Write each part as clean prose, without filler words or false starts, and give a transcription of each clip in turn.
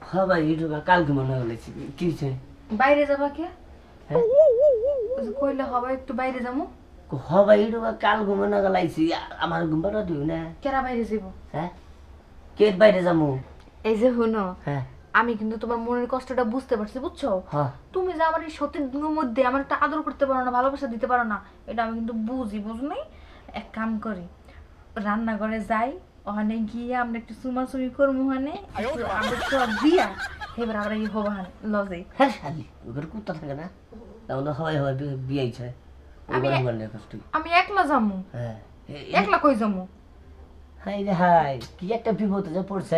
হ্যাঁ ভাই এটা কালকে মনে হলে কি বাইরে যাবা কে? কইলে হবে একটু বাইরে যাবো। হবাই এটা কালকে মনে গেলাইছি আমার ঘুমপাটা দিও না। কেরা বাইরে যাব? হ্যাঁ কে বাইরে যাবো? এই যে শুনো, হ্যাঁ আমি কিন্তু তোমার মনের কষ্টটা বুঝতে পারছি, বুঝছো? তুমি যে আমার এই সত্যের দিনের মধ্যে আমার একটা আদর করতে পারো না, ভালোবাসা দিতে পারো না, এটা আমি কিন্তু বুঝো নাই। এক কাম করি, রান্নাঘরে যাই, ওখানে গিয়ে আমরা একটু চুমাচুমি করবো, ওখানে আমরা সব দিয়া এবার আমরা এই হবান লজে। হ্যাঁ শালি ওদের কুত্তা থাকে না, তাহলে হয় হয় বিয়াইছে। আমি একলা যামু। হ্যাঁ একলা কই যামু? হাই রে হাই কি একটা বিপদে যে পড়ছে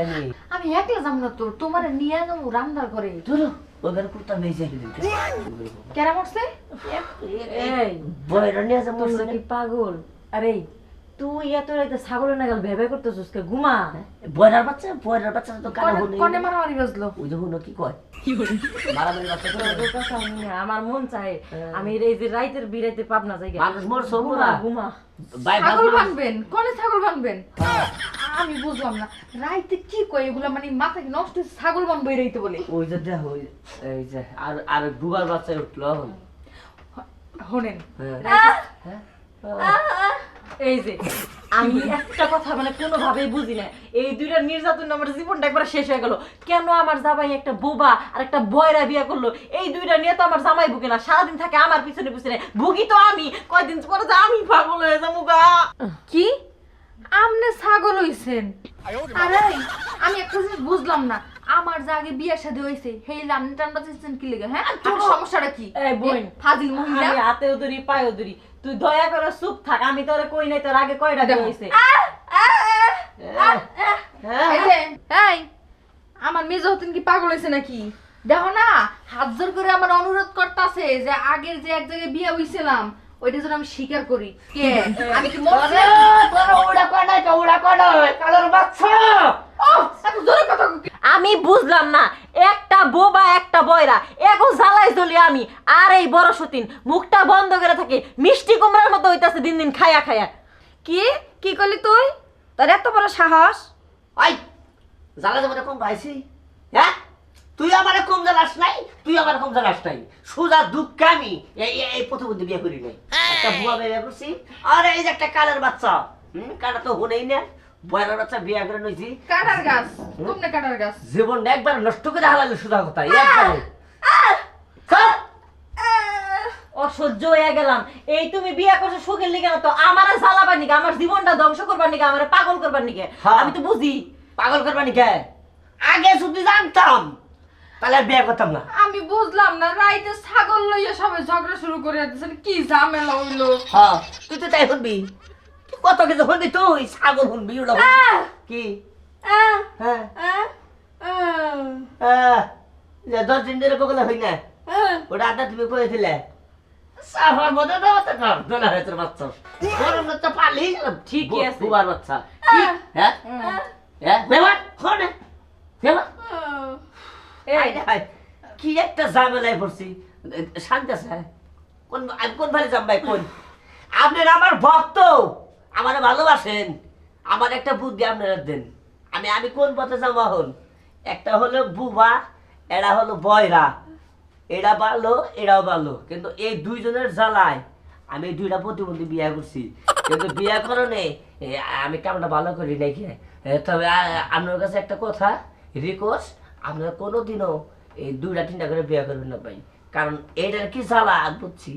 আমি একলা যাম না তো, তোমার নিয়ে যাবো রান্নার করে। চলো ওদের কুত্তা বেঁচে কেরা মরছে? এই বয়রা নিয়ে যাবো কি পাগল? আরে তুই এত রাইতে ছাগলের নাগাল ভেবে করতেছিস কে? ঘুমা। বয়রার বাচ্চা তো কানে কোনে মারামারি বাজলো? ওই যে হুনো কি কয় মারামারি বাচ্চা করে আমার মন চায় আমি এই যে রাইতের বিরাইতে পাবনা যাই মানুষ মরছো মোরা ঘুমা। ছাগল বানবেন? কোনে ছাগল বানবেন? আমি বুঝলাম না রাইতে কি কয় এগুলা, মানে মাথা কি নষ্ট? ছাগল বানবো এই রাইতে বলে? ওই যে দেখো এই যে আর দুবার বাচ্চা উঠলো শোনেন, এই যে আমি একটা কথা মানে কোনোভাবেই বুঝি না, এই দুইটা নির্যাতন আমার জীবনটা একবার শেষ হয়ে গেল। কেন আমার জামাই একটা বোবা আর একটা বয়রা বিয়ে করলো? এই দুইটা নিয়ে তো আমার জামাই ভুগে না, সারাদিন থাকে আমার পিছনে পিছনে, ভুগি তো আমি। কয়দিন পরে তো আমি পাগল হয়ে যাবো গা। কি আমনে ছাগল হইছেন? আরে আমি একটা জিনিস বুঝলাম না, আমার যে আগে বিয়ের শাদী হইছে হেই লামনি টান বাজাইছেন কি লাগা? হ্যাঁ তোর সমস্যাটা কি? এই বোন ফাজিল মহিলা, আমি হাতেও ধরি পায়েও ধরি, তুই দয়া করে চুপ থাক। আমি তোরে কই নাই তোর আগে কয়টা বিয়ে হইছে? এই আমার মেয়ে যতদিন কি পাগল হয়েছে নাকি? দেখো না হাত জোর করে আমার অনুরোধ করতেছে যে আগের যে এক জায়গায় বিয়ে হইছিলাম ওইটা যেন আমি স্বীকার করি। কে আমি কি মরছি? কালোর বাচ্চা আমি বুঝলাম না, একটা বোবা একটা বয়রা এগো জ্বালাই জ্বলি আমি। আর এই বড় সতীন মুখটা বন্ধ করে থাকে, মিষ্টি কুমড়ার মতো হইতাছে দিন দিন খায়া খায়া। কি কি করলি তুই? তোর এত বড় সাহস? আই জ্বালা যাবে কম পাইছি? হ্যাঁ তুই আমার কম জ্বালাস নাই, তুই আমার কম জ্বালাস নাই। সোজা দুঃখ আমি এই প্রতিবন্ধী বিয়ে করি নাই, একটা বুয়া বিয়ে করছি। আর এই যে একটা কালের বাচ্চা, কাটা তো হনেই না, বয়রার বাচ্চা বিয়ে করে নইছি। কাটার গাছ তুমি কাটার গাছ জীবনটা একবার নষ্ট করে হালালে সোজা কথা একবারে। অসহ্য হয়ে গেলাম। এই তুমি বিয়ে করছো সুখের লিগে না তো, আমারে জ্বালাবার নিকে, আমার জীবনটা ধ্বংস করবার নিকে, আমারে পাগল করবার নিকে। আমি তো বুঝি পাগল করবা নিকে। আগে যদি জানতাম তাহলে আর বিয়ে করতাম না। আমি বুঝলাম না, রাইতে ছাগল লইয়া সবাই ঝগড়া শুরু করে দিয়েছেন, কি ঝামেলা হইলো? হ্যাঁ তুই তো তাই শুনবি, কত কিছু শুনবি, তুই ছাগল শুনবি ওটা কি? যে 10 দিন ধরে বগলে হই না ওটা আড্ডা তুমি করেছিলে সাফার মধ্যে দাও তো কর দোলা হয়ে তোর বাচ্চা গরম তো পালি ঠিকই আছে বুবার বাচ্চা। হ্যাঁ হ্যাঁ বেবার কোনে বেবার কি একটা ঝামেলায় পড়ছি। শান্ত আছে কোন আমি কোন ভালে যাম ভাই? কোন আপনার আমার ভক্ত, আমার ভালোবাসেন, আমার একটা বুদ্ধি আপনারা দেন। আমি কোন পথে যাবো এখন? একটা হলো বুবা, এরা হলো বয়রা, এরা ভালো এরাও ভালো, কিন্তু এই দুইজনের জ্বালায় আমি দুইটা প্রতিবন্ধী বিয়ে করছি। কিন্তু বিয়ে করণে আমি কামটা ভালো করি নাকি। তবে আপনার কাছে একটা কথা রিকোয়েস্ট, আপনারা কোনোদিনও এই 2টা 3টা করে বিয়ে করবেন না ভাই, কারণ এটার কি জ্বালা বুঝছি।